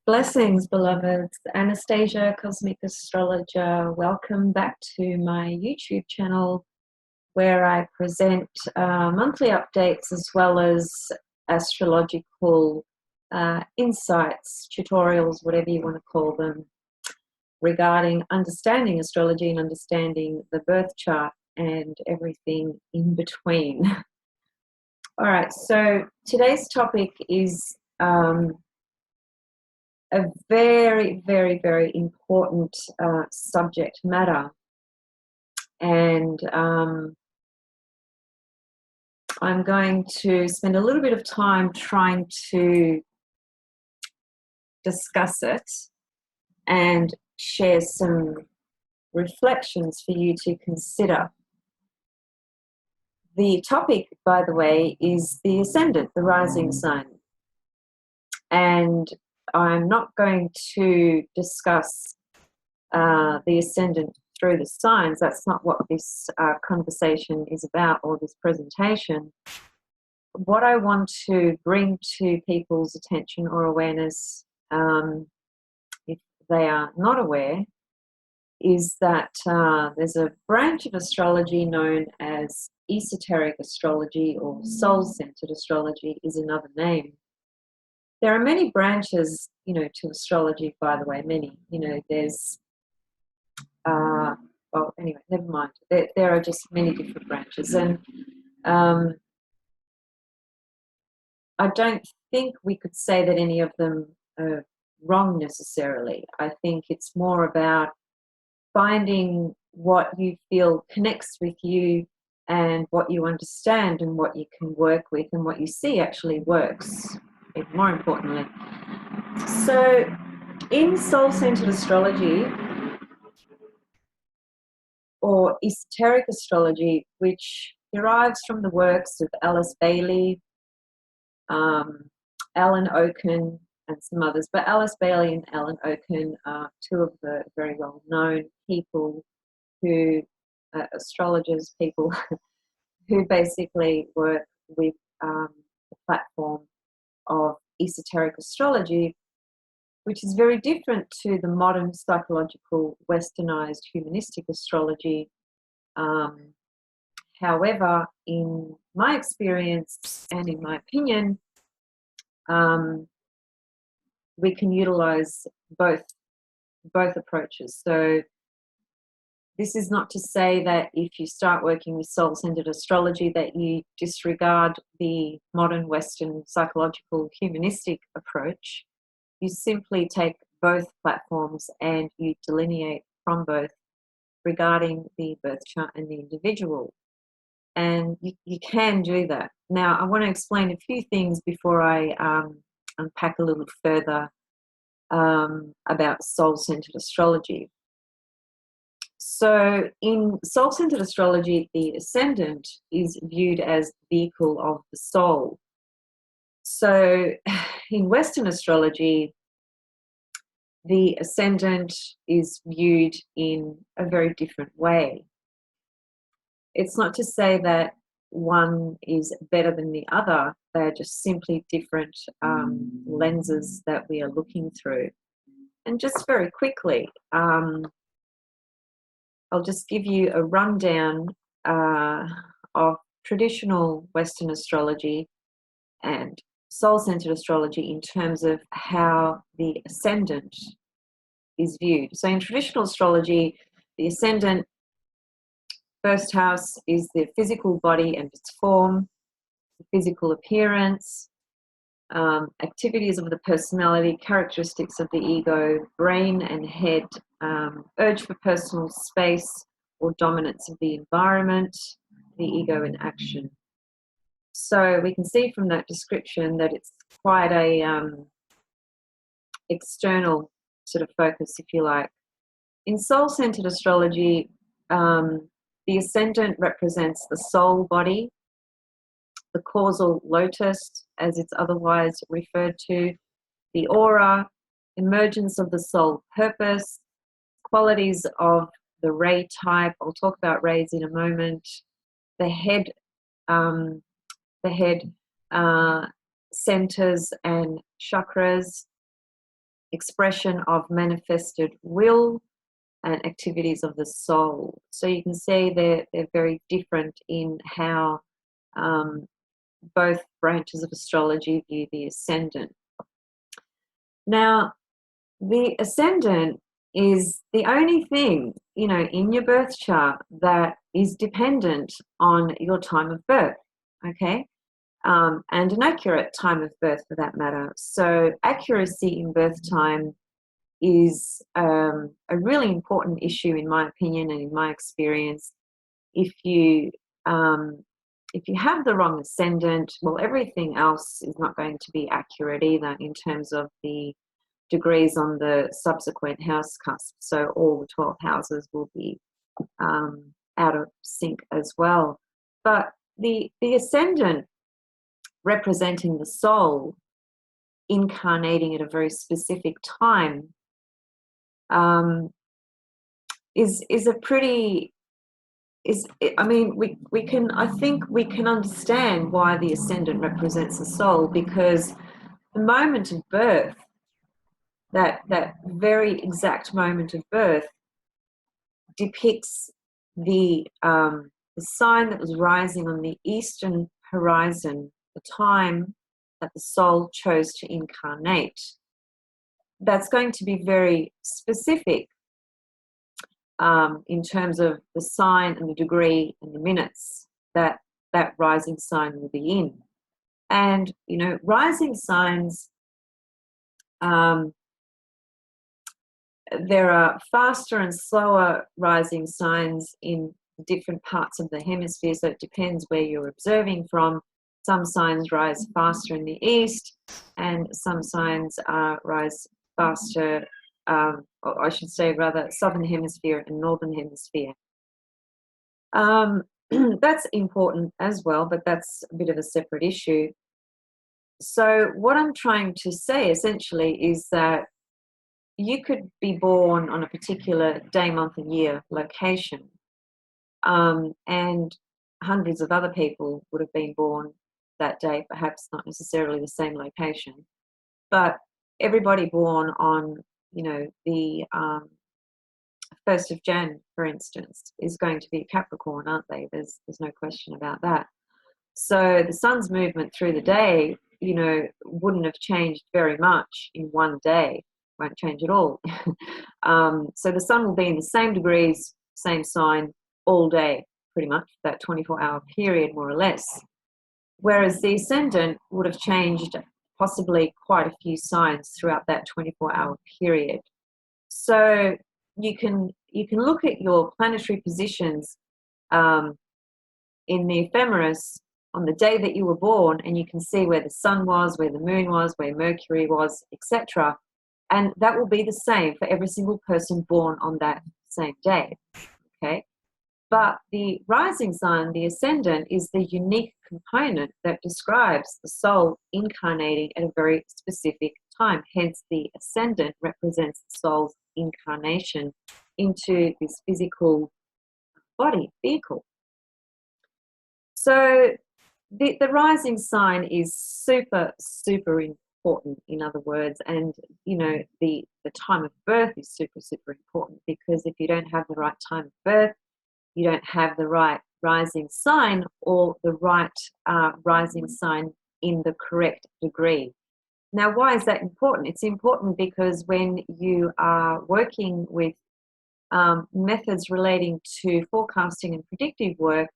Blessings, beloveds. Anastasia, Cosmic Astrologer. Welcome back to my YouTube channel where I present monthly updates as well as astrological insights, tutorials, whatever you want to call them, regarding understanding astrology and understanding the birth chart and everything in between. All right, so today's topic is a very, very, very important subject matter. And I'm going to spend a little bit of time trying to discuss it and share some reflections for you to consider. The topic, by the way, is the ascendant, the rising sign. And I'm not going to discuss the ascendant through the signs. That's not what this conversation is about, or this presentation. What I want to bring to people's attention or awareness, if they are not aware, is that there's a branch of astrology known as Esoteric Astrology, or soul-centered astrology is another name. There are many branches, to astrology, by the way, many. There's well, anyway, never mind. There are just many different branches, and I don't think we could say that any of them are wrong necessarily. I think it's more about finding what you feel connects with you and what you understand and what you can work with and what you see actually works, more importantly. So in soul-centered astrology, or esoteric astrology, which derives from the works of Alice Bailey, Alan Oken, and some others. But Alice Bailey and Alan Oken are two of the very well-known people who, astrologers, people who basically work with the platform of esoteric astrology, which is very different to the modern psychological, westernized, humanistic astrology. However, in my experience and in my opinion, we can utilize both approaches. So this is not to say that if you start working with soul-centered astrology that you disregard the modern Western psychological humanistic approach. You simply take both platforms and you delineate from both regarding the birth chart and the individual. And you can do that. Now, I want to explain a few things before I unpack a little further about soul-centered astrology. So in soul-centered astrology, the ascendant is viewed as the vehicle of the soul. So in Western astrology, the ascendant is viewed in a very different way. It's not to say that one is better than the other. They're just simply different lenses that we are looking through. And just very quickly, I'll just give you a rundown of traditional Western astrology and soul-centered astrology in terms of how the ascendant is viewed. So in traditional astrology, the ascendant, first house, is the physical body and its form, the physical appearance, activities of the personality, characteristics of the ego, brain and head, urge for personal space or dominance of the environment, the ego in action. So we can see from that description that it's quite a external sort of focus, if you like. In soul-centered astrology, the ascendant represents the soul body, the causal lotus, as it's otherwise referred to, the aura, emergence of the soul purpose, qualities of the ray type. I'll talk about rays in a moment. The head centers and chakras, expression of manifested will and activities of the soul. So you can see they're very different in how both branches of astrology view the ascendant. Now, the ascendant is the only thing, in your birth chart that is dependent on your time of birth, okay? And an accurate time of birth for that matter. So accuracy in birth time is a really important issue in my opinion and in my experience. If you have the wrong ascendant, well, everything else is not going to be accurate either in terms of the degrees on the subsequent house cusp. So all the 12 houses will be out of sync as well. But the ascendant representing the soul, incarnating at a very specific time, is a pretty I think we can understand why the ascendant represents the soul, because the moment of birth, that very exact moment of birth, depicts the sign that was rising on the eastern horizon, the time that the soul chose to incarnate. That's going to be very specific in terms of the sign and the degree and the minutes that that rising sign will be in. And, rising signs, there are faster and slower rising signs in different parts of the hemisphere, so it depends where you're observing from. Some signs rise faster in the east, and some signs rise faster, or I should say rather, southern hemisphere and northern hemisphere. That's important as well, but that's a bit of a separate issue. So what I'm trying to say essentially is that you could be born on a particular day, month, and year location, and hundreds of other people would have been born that day, perhaps not necessarily the same location, but everybody born on, the 1st of Jan, for instance, is going to be a Capricorn, aren't they? There's no question about that. So the sun's movement through the day, wouldn't have changed very much in one day. Won't change at all. So the sun will be in the same degrees, same sign all day, pretty much, that 24-hour period, more or less. Whereas the ascendant would have changed possibly quite a few signs throughout that 24-hour period. So you can look at your planetary positions in the ephemeris on the day that you were born, and you can see where the sun was, where the moon was, where Mercury was, etc. And that will be the same for every single person born on that same day, okay? But the rising sign, the ascendant, is the unique component that describes the soul incarnating at a very specific time. Hence, the ascendant represents the soul's incarnation into this physical body, vehicle. So the rising sign is super, super important, in other words, and the time of birth is super, super important, because if you don't have the right time of birth, you don't have the right rising sign, or the right rising sign in the correct degree. Now, why is that important? It's important because when you are working with methods relating to forecasting and predictive work,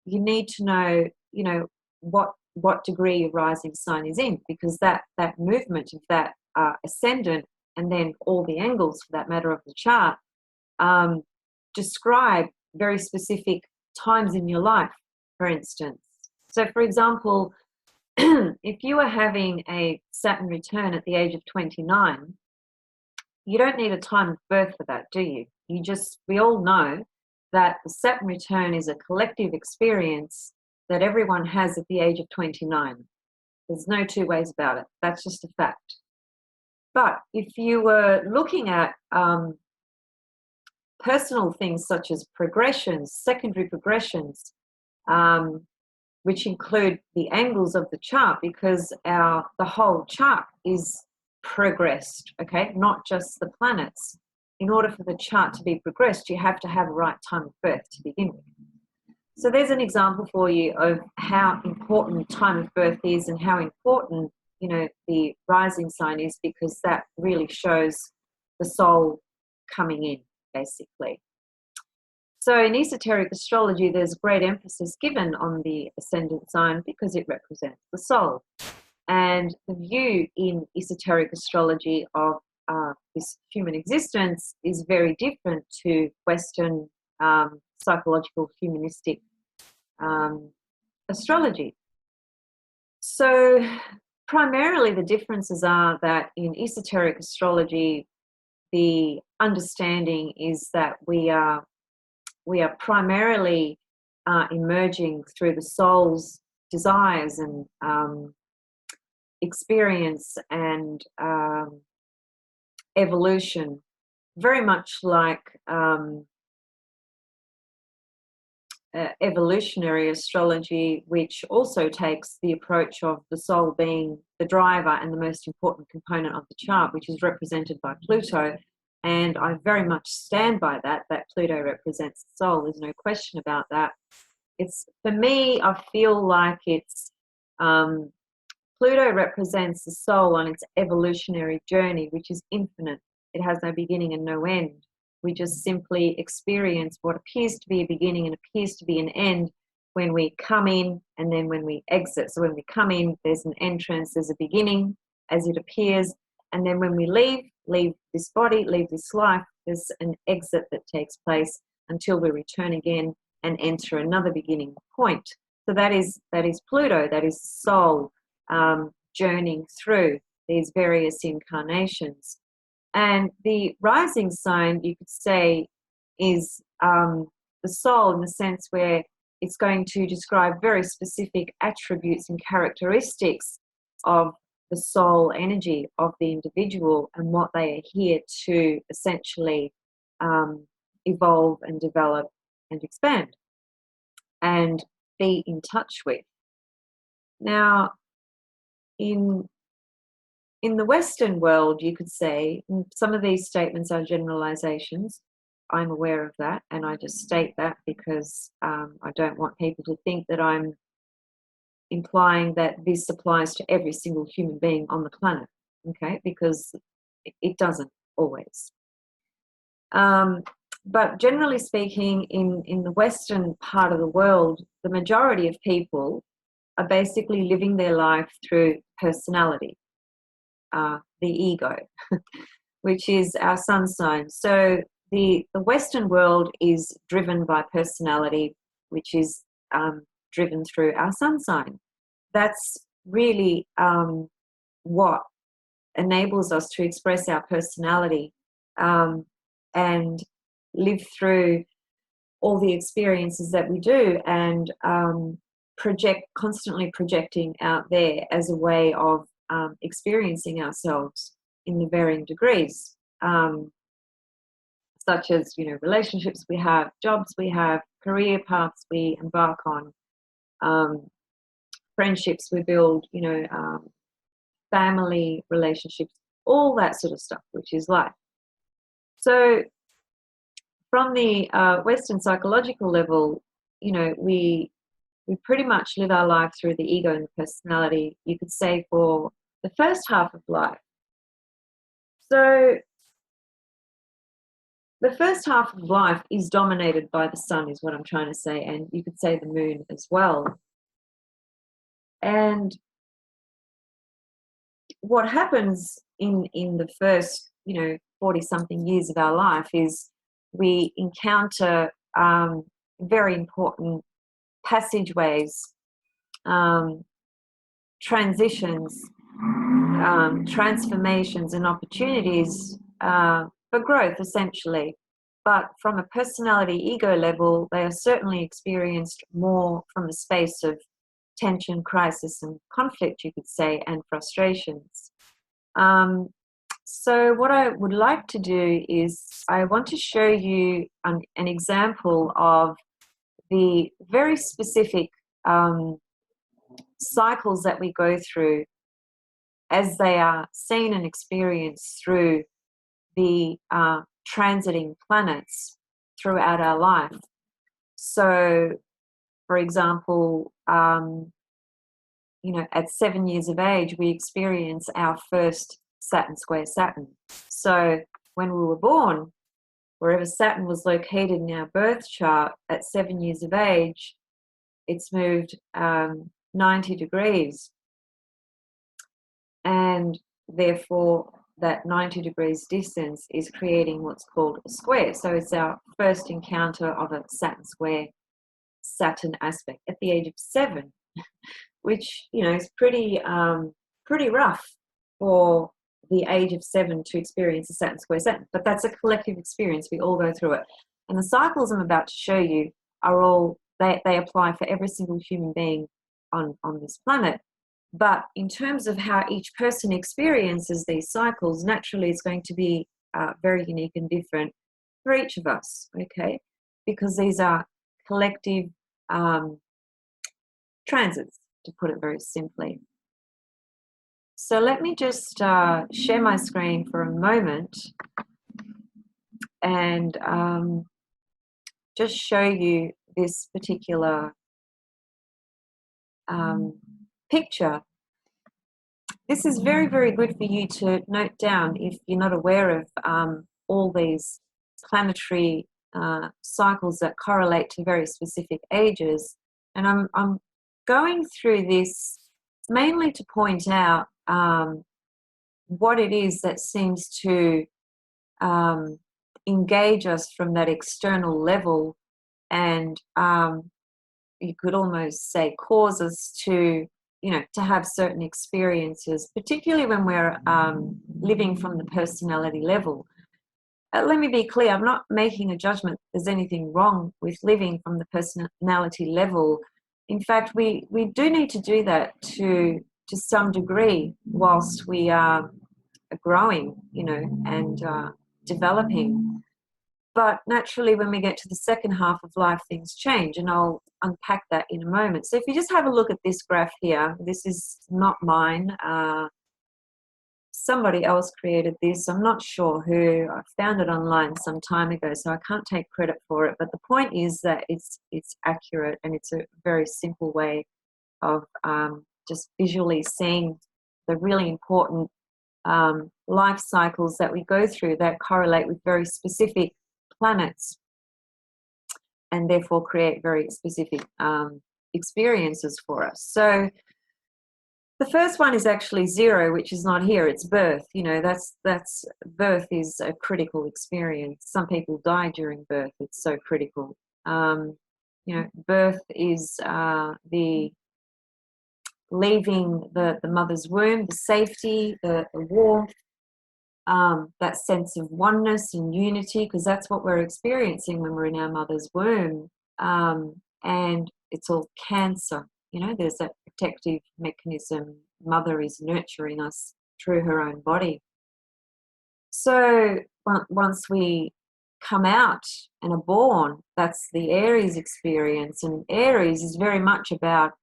you need to know, what degree your rising sign is in, because that movement of that ascendant, and then all the angles for that matter of the chart, describe very specific times in your life, for instance. So, for example, if you are having a Saturn return at the age of 29, you don't need a time of birth for that, do you? We all know that the Saturn return is a collective experience that everyone has at the age of 29. There's no two ways about it. That's just a fact. But if you were looking at personal things such as progressions, secondary progressions, which include the angles of the chart, because the whole chart is progressed, okay? Not just the planets. In order for the chart to be progressed, you have to have a right time of birth to begin with. So there's an example for you of how important time of birth is and how important, you know, the rising sign is, because that really shows the soul coming in, basically. So in esoteric astrology, there's great emphasis given on the ascendant sign because it represents the soul. And the view in esoteric astrology of this human existence is very different to Western psychological humanistic astrology. So primarily the differences are that in esoteric astrology, the understanding is that we are primarily emerging through the soul's desires and experience and evolution, very much like evolutionary astrology, which also takes the approach of the soul being the driver and the most important component of the chart, which is represented by Pluto. And I very much stand by that Pluto represents the soul. There's no question about that. It's, for me, I feel like it's Pluto represents the soul on its evolutionary journey, which is infinite. It has no beginning and no end. We just simply experience what appears to be a beginning and appears to be an end when we come in and then when we exit. So when we come in, there's an entrance, there's a beginning as it appears. And then when we leave this body, leave this life, there's an exit that takes place until we return again and enter another beginning point. So that is Pluto, that is soul journeying through these various incarnations. And the rising sign, you could say, is the soul, in the sense where it's going to describe very specific attributes and characteristics of the soul energy of the individual and what they are here to essentially evolve and develop and expand and be in touch with. Now, in the Western world, you could say, some of these statements are generalizations. I'm aware of that, and I just state that because I don't want people to think that I'm implying that this applies to every single human being on the planet, okay? Because it doesn't always. But generally speaking, in the Western part of the world, the majority of people are basically living their life through personality. The ego, which is our sun sign. So the Western world is driven by personality, which is driven through our sun sign. That's really what enables us to express our personality and live through all the experiences that we do and constantly projecting out there as a way of experiencing ourselves in the varying degrees, such as, you know, relationships we have, jobs we have, career paths we embark on, friendships we build, you know, family relationships, all that sort of stuff, which is life. So from the Western psychological level, you know, we pretty much live our life through the ego and the personality, you could say, for the first half of life. So the first half of life is dominated by the sun, is what I'm trying to say, and you could say the moon as well. And what happens in the first, you know, 40-something years of our life is we encounter very important passageways, transitions, transformations and opportunities for growth, essentially. But from a personality ego level, they are certainly experienced more from a space of tension, crisis and conflict, you could say, and frustrations. So what I would like to do is I want to show you an example of the very specific cycles that we go through as they are seen and experienced through the transiting planets throughout our life. So, for example, at 7 years of age, we experience our first Saturn square Saturn. So when we were born, wherever Saturn was located in our birth chart at 7 years of age, it's moved 90 degrees. And therefore, that 90 degrees distance is creating what's called a square. So it's our first encounter of a Saturn square Saturn aspect at the age of 7, which is pretty rough for the age of 7 to experience a Saturn square Saturn. But that's a collective experience. We all go through it. And the cycles I'm about to show you are all, they apply for every single human being on this planet. But in terms of how each person experiences these cycles, naturally it's going to be very unique and different for each of us, okay? Because these are collective transits, to put it very simply. So let me just share my screen for a moment and just show you this particular picture. This is very, very good for you to note down if you're not aware of all these planetary cycles that correlate to very specific ages. And I'm going through this mainly to point out what it is that seems to engage us from that external level, and you could almost say cause us to have certain experiences, particularly when we're living from the personality level. Let me be clear, I'm not making a judgment there's anything wrong with living from the personality level. In fact, we do need to do that to some degree whilst we are growing, and developing. But naturally, when we get to the second half of life, things change, and I'll unpack that in a moment. So if you just have a look at this graph here, this is not mine. Somebody else created this. I'm not sure who. I found it online some time ago, so I can't take credit for it. But the point is that it's accurate, and it's a very simple way of just visually seeing the really important life cycles that we go through that correlate with very specific planets, and therefore create very specific experiences for us. So the first one is actually 0, which is not here. It's birth. That's birth is a critical experience. Some people die during birth. It's so critical. Birth is the leaving the mother's womb, the safety, the warmth, that sense of oneness and unity, because that's what we're experiencing when we're in our mother's womb. And it's all Cancer. There's that protective mechanism. Mother is nurturing us through her own body. So once we come out and are born, that's the Aries experience. And Aries is very much about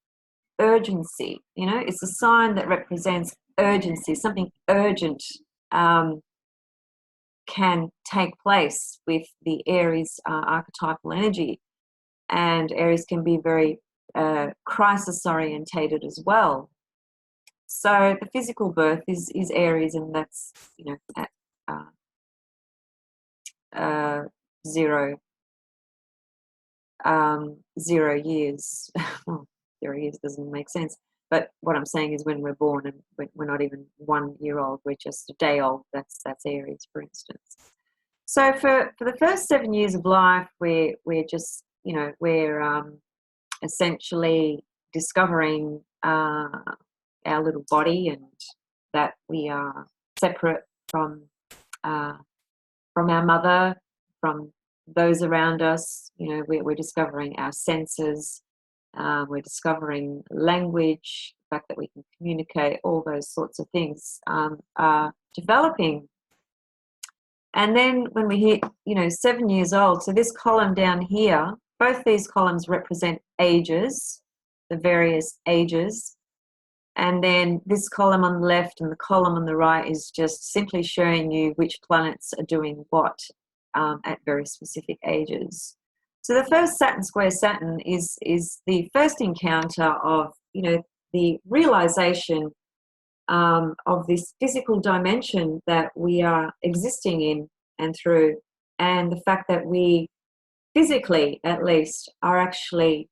urgency. It's a sign that represents urgency. Something urgent can take place with the Aries archetypal energy. And Aries can be very crisis orientated as well. So the physical birth is Aries, and that's at 0 years. Well, 0 years doesn't make sense, but what I'm saying is when we're born, and we're not even 1 year old, we're just a day old. That's Aries, for instance. So for the first 7 years of life, we're just we're essentially discovering our little body, and that we are separate from our mother, from those around us. We're discovering our senses, we're discovering language, the fact that we can communicate, all those sorts of things are developing. And then when we hit 7 years old, so this column down here, both these columns represent ages, the various ages. And then this column on the left and the column on the right is just simply showing you which planets are doing what at very specific ages. So the first Saturn square Saturn is the first encounter of, you know, the realization of this physical dimension that we are existing in and through, and the fact that we physically, at least, are actually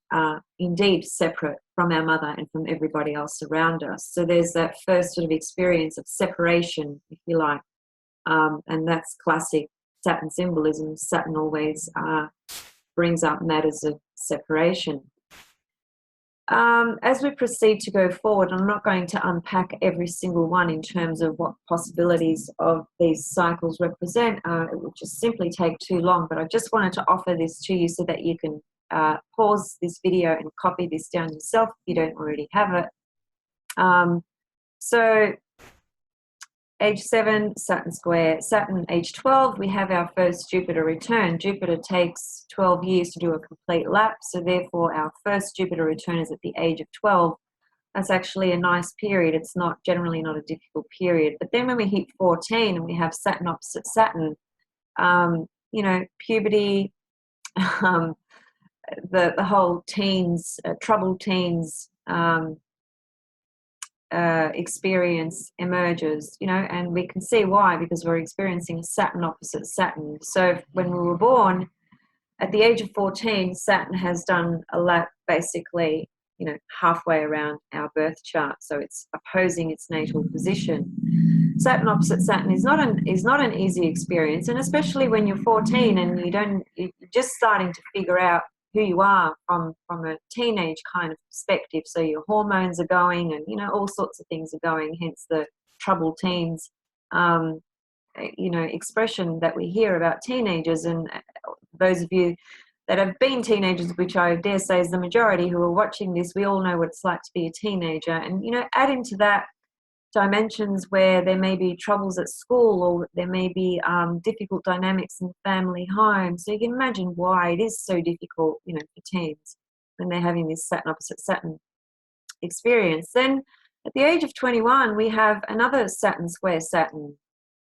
indeed separate from our mother and from everybody else around us. So there's that first sort of experience of separation, if you like, and that's classic Saturn symbolism. Saturn always brings up matters of separation. As we proceed to go forward, I'm not going to unpack every single one in terms of what possibilities of these cycles represent. It would just simply take too long, but I just wanted to offer this to you so that you can pause this video and copy this down yourself if you don't already have it. So age 7, Saturn square Saturn. Age 12, we have our first Jupiter return. Jupiter takes 12 years to do a complete lap, so therefore our first Jupiter return is at the age of 12. That's actually a nice period. It's not generally not a difficult period. But then when we hit 14 and we have Saturn opposite Saturn, you know, puberty, the whole teens, troubled teens experience emerges, you know, and we can see why, because we're experiencing a Saturn opposite Saturn. So when we were born, at the age of 14, Saturn has done a lap basically, you know, halfway around our birth chart. So it's opposing its natal position. Saturn opposite Saturn is not an easy experience, and especially when you're 14 and you're just starting to figure out who you are from a teenage kind of perspective. So your hormones are going, and, you know, all sorts of things are going, hence the troubled teens, you know, expression that we hear about teenagers. And those of you that have been teenagers, which I dare say is the majority who are watching this, we all know what it's like to be a teenager. And, you know, add into that dimensions where there may be troubles at school, or there may be difficult dynamics in the family home. So you can imagine why it is so difficult, you know, for teens when they're having this Saturn opposite Saturn experience. Then at the age of 21, we have another Saturn square Saturn.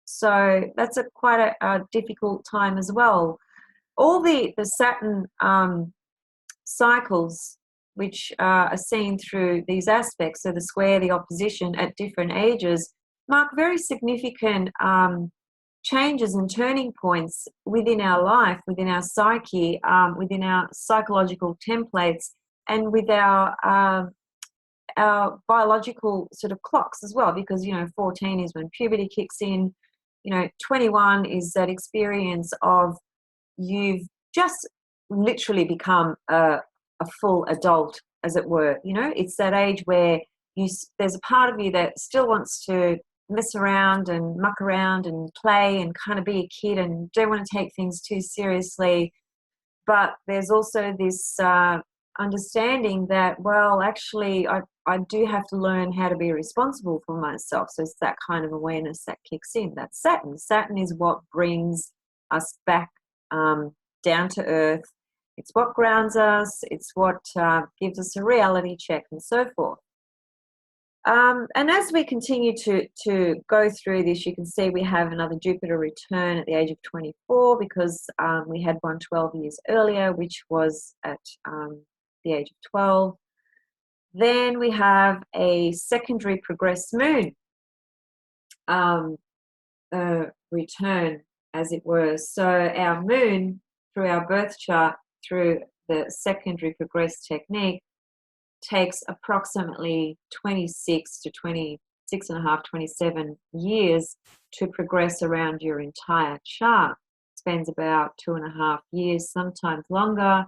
So that's quite a difficult time as well. All the Saturn cycles, which are seen through these aspects, so the square, the opposition at different ages, mark very significant changes and turning points within our life, within our psyche, within our psychological templates, and with our biological sort of clocks as well, because, you know, 14 is when puberty kicks in. You know, 21 is that experience of you've just literally become a full adult, as it were. You know, it's that age where there's a part of you that still wants to mess around and muck around and play and kind of be a kid and don't want to take things too seriously. But there's also this understanding that, well, actually, I do have to learn how to be responsible for myself. So it's that kind of awareness that kicks in. That's Saturn. Saturn is what brings us back down to earth. It's what grounds us. It's what gives us a reality check and so forth. And as we continue to go through this, you can see we have another Jupiter return at the age of 24, because we had one 12 years earlier, which was at the age of 12. Then we have a secondary progressed moon return, as it were. So our moon, through our birth chart, through the secondary progressed technique, takes approximately 26 to 26 and a half, 27 years to progress around your entire chart. It spends about 2.5 years, sometimes longer,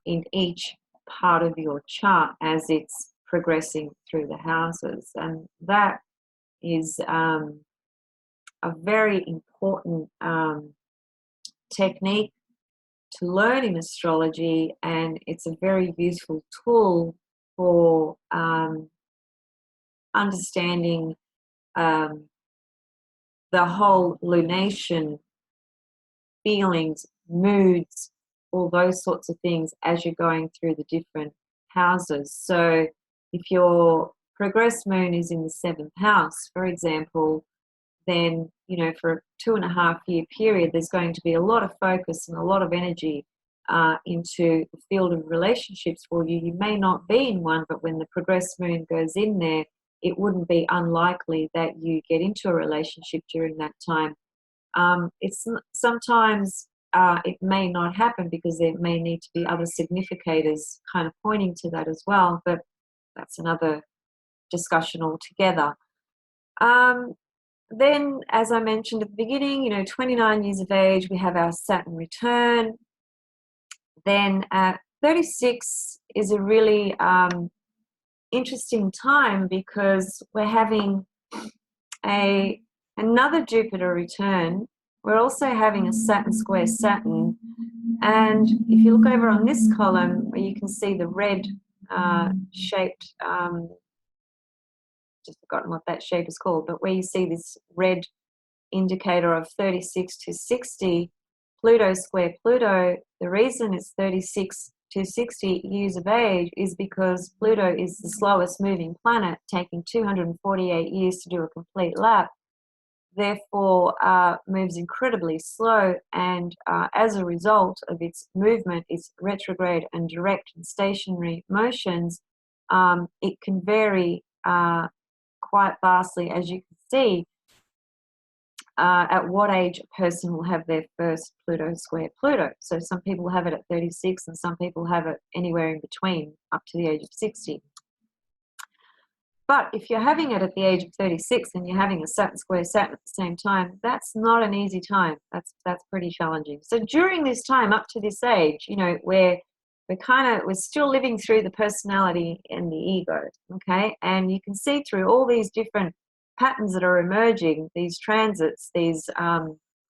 in each part of your chart as it's progressing through the houses. And that is a very important technique to learn in astrology, and it's a very useful tool for understanding the whole lunation, feelings, moods, all those sorts of things as you're going through the different houses. So if you're progressed moon is in the 7th house, for example, then, you know, for a 2.5-year period, there's going to be a lot of focus and a lot of energy into the field of relationships for you. You may not be in one, but when the progressed moon goes in there, it wouldn't be unlikely that you get into a relationship during that time. It's sometimes it may not happen because there may need to be other significators kind of pointing to that as well, but that's another discussion altogether. Then, as I mentioned at the beginning, you know, 29 years of age, we have our Saturn return. Then at 36 is a really interesting time because we're having another Jupiter return. We're also having a Saturn square Saturn. And if you look over on this column, where you can see the red shaped, just forgotten what that shape is called, but where you see this red indicator of 36 to 60, Pluto square Pluto, the reason it's 36 to 60 years of age is because Pluto is the slowest moving planet, taking 248 years to do a complete lap, therefore moves incredibly slow, and as a result of its movement, its retrograde and direct and stationary motions, it can vary quite vastly, as you can see, at what age a person will have their first Pluto square Pluto. So some people have it at 36 and some people have it anywhere in between up to the age of 60. But if you're having it at the age of 36 and you're having a Saturn square Saturn at the same time, that's not an easy time. That's pretty challenging. So during this time up to this age, you know, we're still living through the personality and the ego, okay? And you can see through all these different patterns that are emerging, these transits, these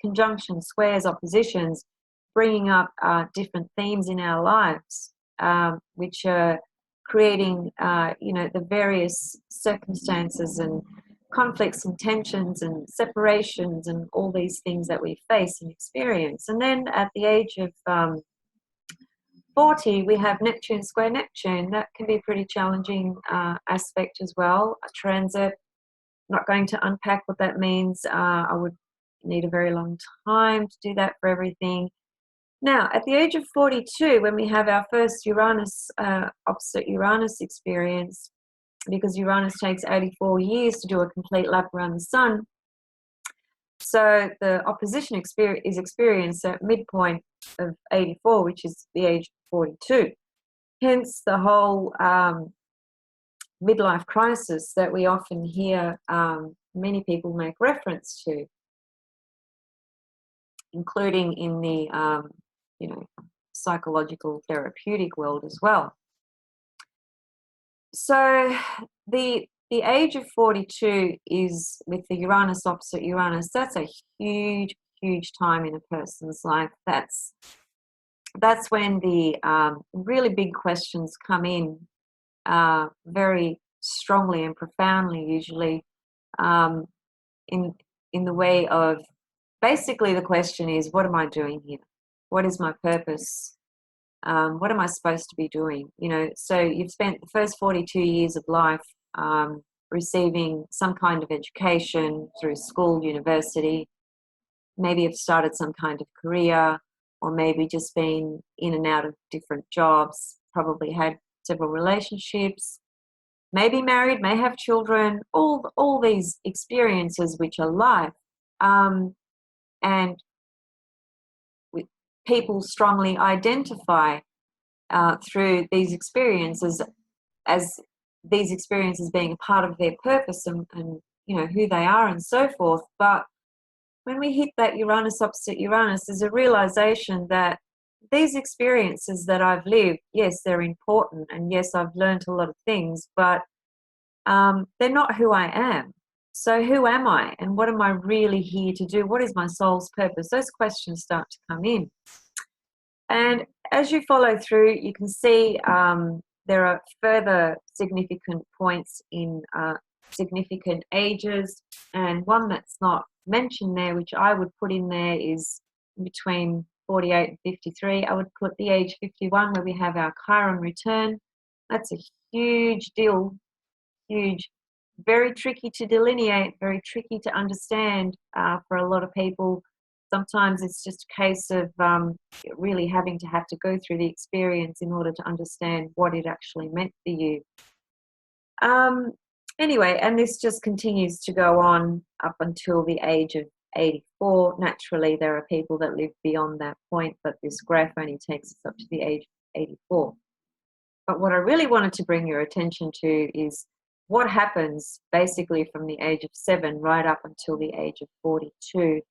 conjunctions, squares, oppositions, bringing up different themes in our lives, which are creating, you know, the various circumstances and conflicts and tensions and separations and all these things that we face and experience. And then at the age of 40, we have Neptune square Neptune. That can be a pretty challenging aspect as well, a transit. I'm not going to unpack what that means. I would need a very long time to do that for everything. Now, at the age of 42, when we have our first Uranus, opposite Uranus experience, because Uranus takes 84 years to do a complete lap around the sun, so the opposition is experienced at midpoint of 84, which is the age of 42. Hence the whole midlife crisis that we often hear many people make reference to, including in the you know, psychological therapeutic world as well. So the age of 42 is, with the Uranus opposite Uranus, that's a huge, huge time in a person's life. That's when the really big questions come in very strongly and profoundly, usually in the way of, basically the question is, what am I doing here? What is my purpose? What am I supposed to be doing? You know, so you've spent the first 42 years of life receiving some kind of education through school, university. Maybe you've started some kind of career, or maybe just been in and out of different jobs, probably had several relationships, maybe married, may have children, all these experiences which are life. And people strongly identify through these experiences as these experiences being a part of their purpose and you know, who they are and so forth. But when we hit that Uranus opposite Uranus, there's a realization that these experiences that I've lived, yes, they're important, and yes, I've learned a lot of things, but they're not who I am. So who am I, and what am I really here to do? What is my soul's purpose? Those questions start to come in. And as you follow through, you can see there are further significant points in significant ages, and one that's not mentioned there, which I would put in there, is between 48 and 53. I would put the age 51, where we have our Chiron return. That's a huge deal, huge, very tricky to delineate, very tricky to understand for a lot of people. Sometimes it's just a case of really having to go through the experience in order to understand what it actually meant for you. Anyway, and this just continues to go on up until the age of 84. Naturally, there are people that live beyond that point, but this graph only takes us up to the age of 84. But what I really wanted to bring your attention to is what happens basically from the age of 7 right up until the age of 42,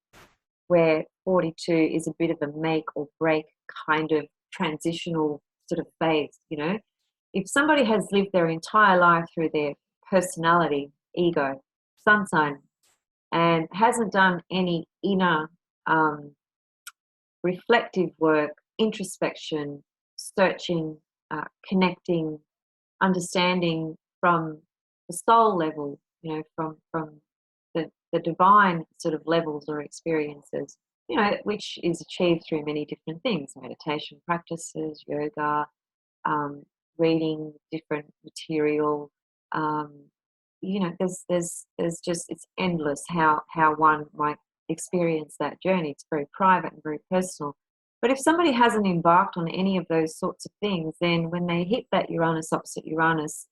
where 42 is a bit of a make or break kind of transitional sort of phase, you know. If somebody has lived their entire life through their personality, ego, sun sign, and hasn't done any inner reflective work, introspection, searching, connecting, understanding from the soul level, you know, from the divine sort of levels or experiences, you know, which is achieved through many different things, meditation practices, yoga, reading different material. You know, there's just, it's endless how one might experience that journey. It's very private and very personal. But if somebody hasn't embarked on any of those sorts of things, then when they hit that Uranus opposite Uranus,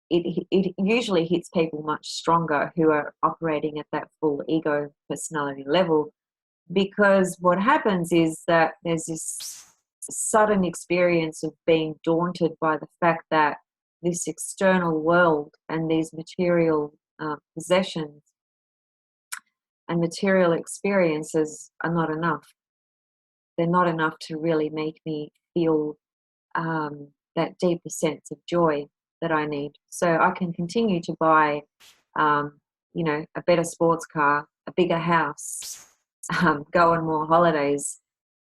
it usually hits people much stronger who are operating at that full ego personality level, because what happens is that there's this sudden experience of being daunted by the fact that this external world and these material possessions and material experiences are not enough. They're not enough to really make me feel that deeper sense of joy that I need. So I can continue to buy, you know, a better sports car, a bigger house, go on more holidays,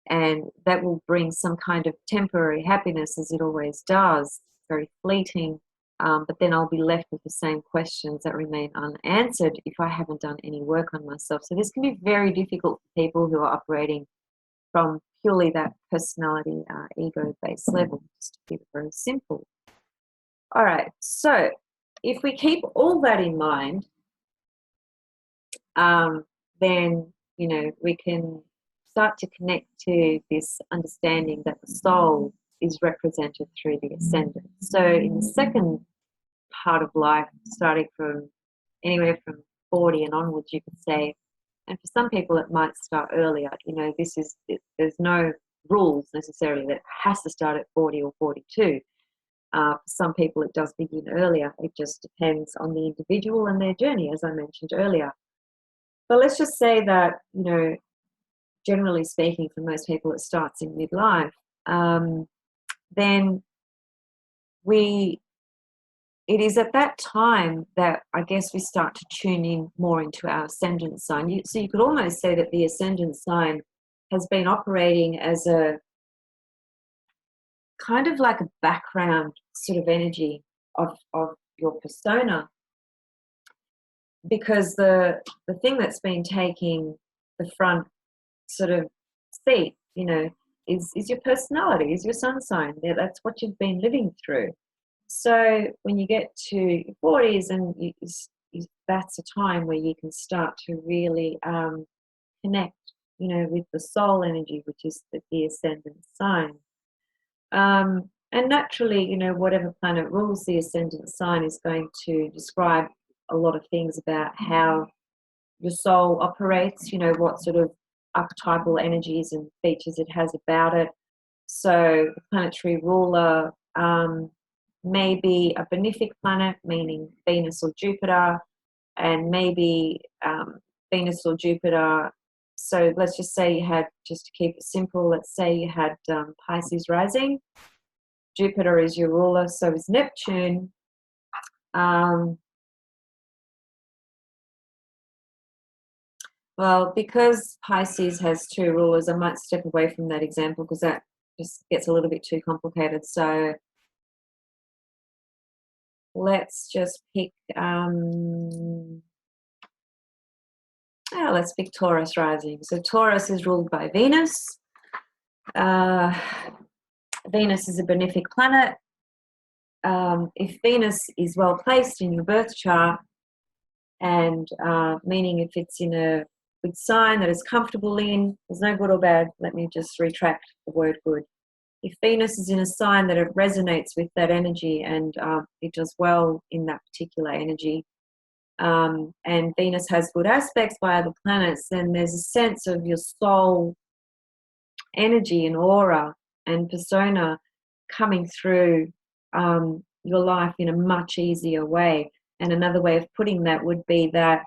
and that will bring some kind of temporary happiness, as it always does, very fleeting, but then I'll be left with the same questions that remain unanswered if I haven't done any work on myself. So this can be very difficult for people who are operating from purely that personality, ego-based level, just to keep it very simple. All right, so if we keep all that in mind, then, you know, we can start to connect to this understanding that the soul is represented through the ascendant. So in the second part of life, starting from anywhere from 40 and onwards, you could say, and for some people it might start earlier, you know, there's no rules necessarily that it has to start at 40 or 42. For some people it does begin earlier. It just depends on the individual and their journey, as I mentioned earlier. But let's just say that, you know, generally speaking, for most people it starts in midlife. Then it is at that time that I guess we start to tune in more into our ascendant sign. So you could almost say that the ascendant sign has been operating as a kind of like a background sort of energy of your persona, because the thing that's been taking the front sort of seat, you know, is your personality, is your sun sign. Yeah, that's what you've been living through. So when you get to your 40s, and that's a time where you can start to really connect, you know, with the soul energy, which is the ascendant sign. And naturally, you know, whatever planet rules the ascendant sign is going to describe a lot of things about how your soul operates, you know, what sort of archetypal energies and features it has about it. So the planetary ruler may be a benefic planet, meaning Venus or Jupiter, and maybe Venus or Jupiter. So let's just say you had, just to keep it simple, let's say you had Pisces rising. Jupiter is your ruler, so is Neptune. Well, because Pisces has two rulers, I might step away from that example because that just gets a little bit too complicated. So let's just pick, let's pick Taurus rising. So Taurus is ruled by Venus. Venus is a benefic planet. if Venus is well placed in your birth chart, and meaning if it's in a good sign that it's comfortable in, there's no good or bad. Let me just retract the word good. If Venus is in a sign that it resonates with that energy and it does well in that particular energy, and Venus has good aspects by other planets, then there's a sense of your soul energy and aura and persona coming through your life in a much easier way. And another way of putting that would be that,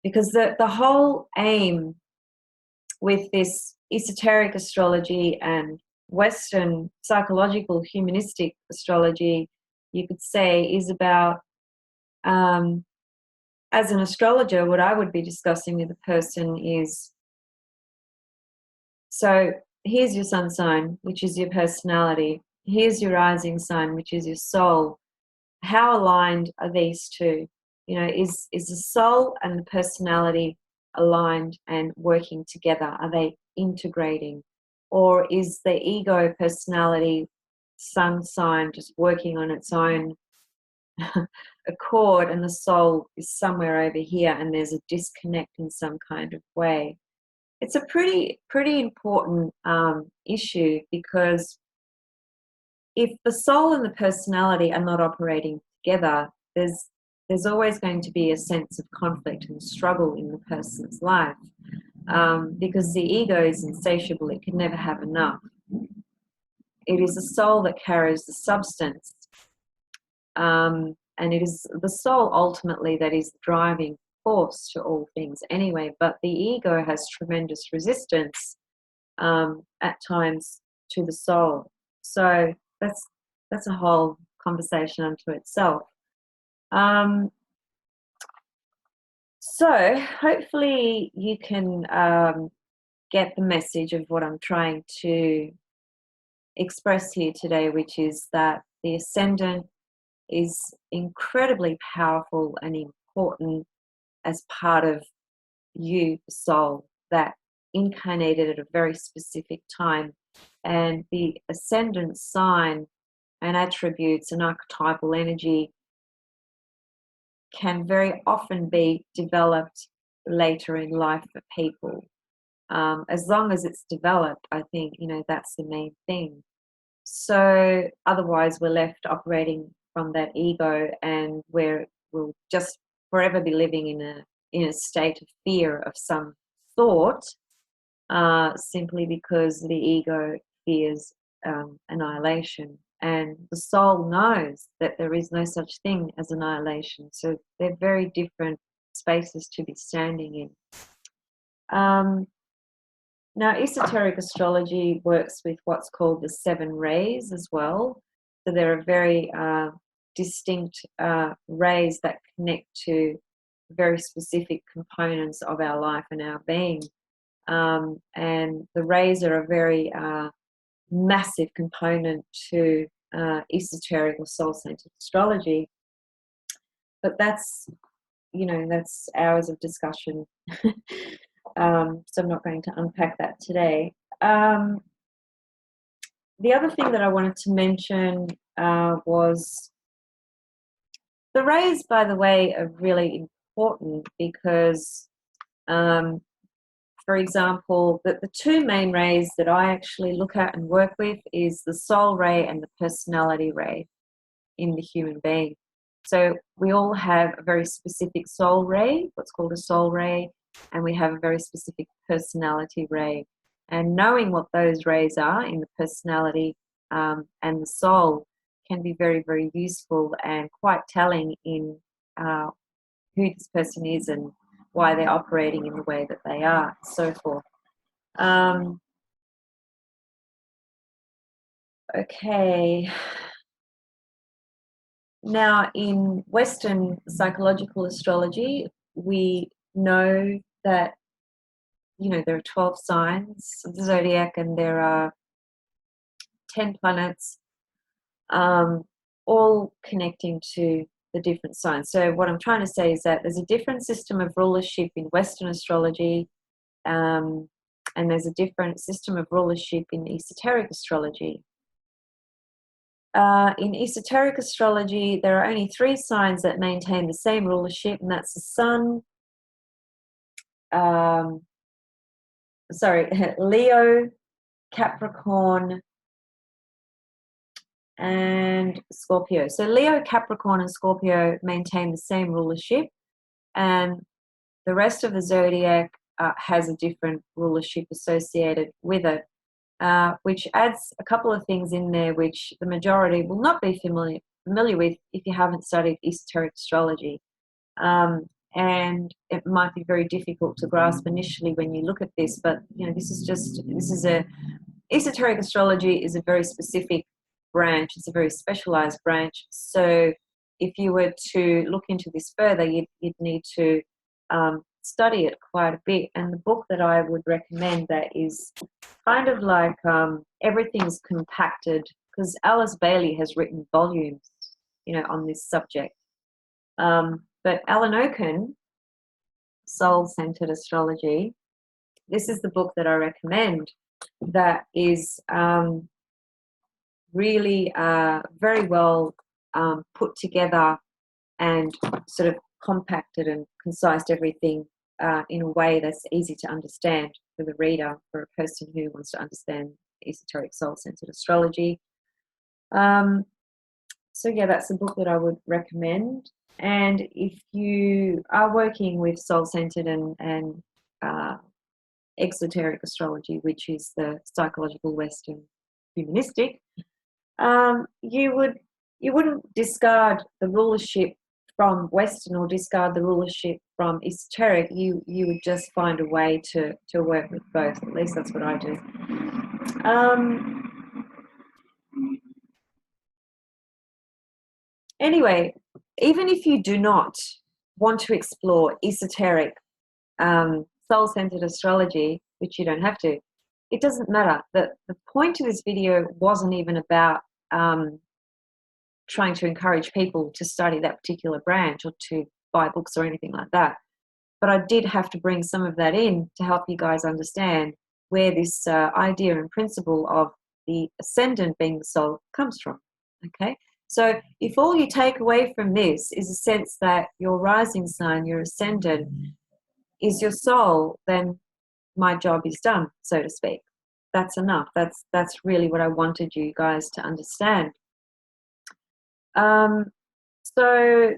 because the whole aim with this esoteric astrology and Western psychological humanistic astrology, you could say, is about, as an astrologer, what I would be discussing with a person is, so here's your sun sign, which is your personality. Here's your rising sign, which is your soul. How aligned are these two? You know, is the soul and the personality aligned and working together? Are they integrating? Or is the ego personality sun sign just working on its own accord, and the soul is somewhere over here and there's a disconnect in some kind of way? It's a pretty important issue, because if the soul and the personality are not operating together, there's always going to be a sense of conflict and struggle in the person's life, because the ego is insatiable. It can never have enough. It is the soul that carries the substance, and it is the soul ultimately that is the driving force to all things anyway, but the ego has tremendous resistance at times to the soul. So that's a whole conversation unto itself. So hopefully you can get the message of what I'm trying to express here today, which is that the ascendant is incredibly powerful and important as part of you, the soul, that incarnated at a very specific time. And the ascendant sign and attributes and archetypal energy can very often be developed later in life for people. As long as it's developed, I think, you know, that's the main thing. So otherwise we're left operating from that ego, and we'll just forever be living in a state of fear of some sort, simply because the ego fears annihilation, and the soul knows that there is no such thing as annihilation. So they're very different spaces to be standing in. Now, esoteric astrology works with what's called the 7 rays as well. So there are very distinct rays that connect to very specific components of our life and our being. And the rays are a very massive component to esoteric or soul-centered astrology. But that's, you know, that's hours of discussion. So I'm not going to unpack that today. The other thing that I wanted to mention was the rays, by the way, are really important because, for example, the 2 main rays that I actually look at and work with is the soul ray and the personality ray in the human being. So we all have a very specific soul ray, what's called a soul ray, and we have a very specific personality ray. And knowing what those rays are in the personality and the soul can be very, very useful and quite telling in who this person is and why they're operating in the way that they are, so forth. Okay. Now, in Western psychological astrology, we know that, you know, there are 12 signs of the zodiac and there are 10 planets, all connecting to the different signs. So what I'm trying to say is that there's a different system of rulership in Western astrology, and there's a different system of rulership in esoteric astrology. In esoteric astrology, there are only 3 signs that maintain the same rulership, and that's the Sun, Leo, Capricorn, and Scorpio. So Leo, Capricorn, and Scorpio maintain the same rulership, and the rest of the zodiac has a different rulership associated with it, which adds a couple of things in there which the majority will not be familiar with if you haven't studied esoteric astrology. And it might be very difficult to grasp initially when you look at this, but esoteric astrology is a very specific branch. It's a very specialized branch. So if you were to look into this further, you'd need to study it quite a bit. And the book that I would recommend that is kind of like everything's compacted, because Alice Bailey has written volumes, on this subject. But Alan Oken, Soul-Centered Astrology, this is the book that I recommend, that is really very well put together and sort of compacted and concised everything in a way that's easy to understand for the reader, for a person who wants to understand esoteric soul-centered astrology. So yeah, that's a book that I would recommend. And if you are working with soul-centered and exoteric astrology, which is the psychological Western humanistic, you wouldn't discard the rulership from Western or discard the rulership from esoteric. You would just find a way to work with both. At least that's what I do. Anyway, even if you do not want to explore esoteric soul-centered astrology, which you don't have to, it doesn't matter. The point of this video wasn't even about trying to encourage people to study that particular branch or to buy books or anything like that. But I did have to bring some of that in to help you guys understand where this idea and principle of the ascendant being the soul comes from. Okay? So if all you take away from this is a sense that your rising sign, your ascendant, is your soul, then my job is done, so to speak. That's enough. That's really what I wanted you guys to understand. So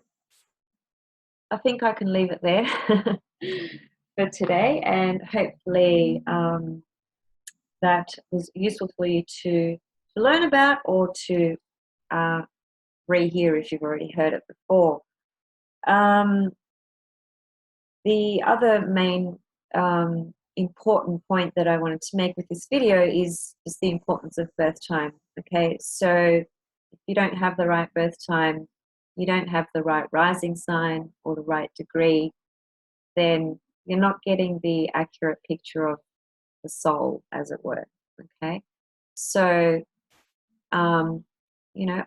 I think I can leave it there for today, and hopefully that was useful for you to learn about or to rehear if you've already heard it before. The other main important point that I wanted to make with this video is just the importance of birth time. Okay, so if you don't have the right birth time, you don't have the right rising sign or the right degree, then you're not getting the accurate picture of the soul, as it were. Okay, so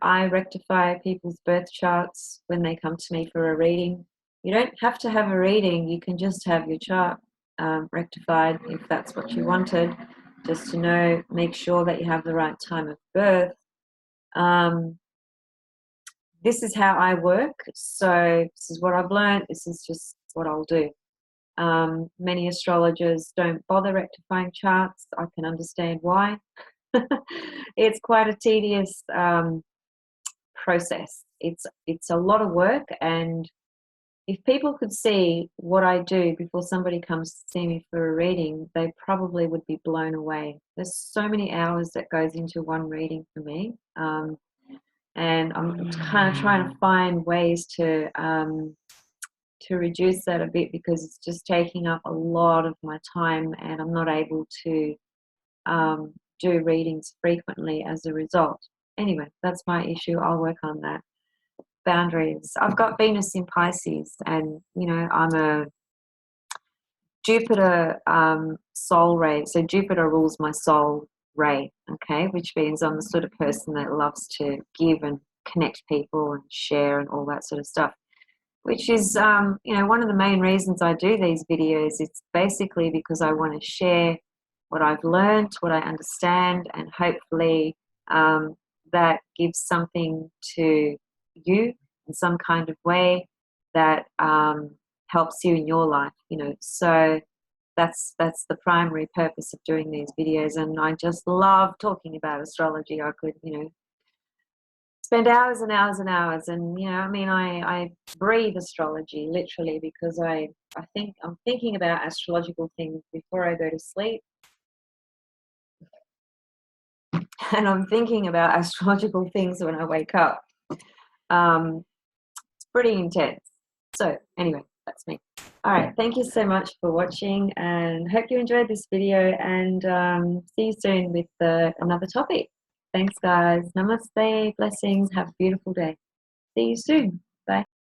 I rectify people's birth charts when they come to me for a reading. You don't have to have a reading, you can just have your chart rectified if that's what you wanted, just to make sure that you have the right time of birth. This is how I work, so this is what I've learned, this is just what I'll do. Many astrologers don't bother rectifying charts. I can understand why. It's quite a tedious process. It's a lot of work, and if people could see what I do before somebody comes to see me for a reading, they probably would be blown away. There's so many hours that goes into one reading for me, and I'm kind of trying to find ways to reduce that a bit, because it's just taking up a lot of my time, and I'm not able to do readings frequently as a result. Anyway, that's my issue. I'll work on that. Boundaries. I've got Venus in Pisces, and I'm a Jupiter soul ray. So Jupiter rules my soul ray, okay, which means I'm the sort of person that loves to give and connect people and share and all that sort of stuff, which is one of the main reasons I do these videos. It's basically because I want to share what I've learned, what I understand, and hopefully that gives something to you in some kind of way that helps you in your life, you know. So that's the primary purpose of doing these videos, and I just love talking about astrology. I could, you know, spend hours and hours and hours, and you know, I mean, I breathe astrology literally, because I'm thinking about astrological things before I go to sleep, and I'm thinking about astrological things when I wake up. It's pretty intense. So anyway, that's me. All right, thank you so much for watching, and hope you enjoyed this video, and see you soon with another topic. Thanks, guys. Namaste, blessings. Have a beautiful day. See you soon. Bye.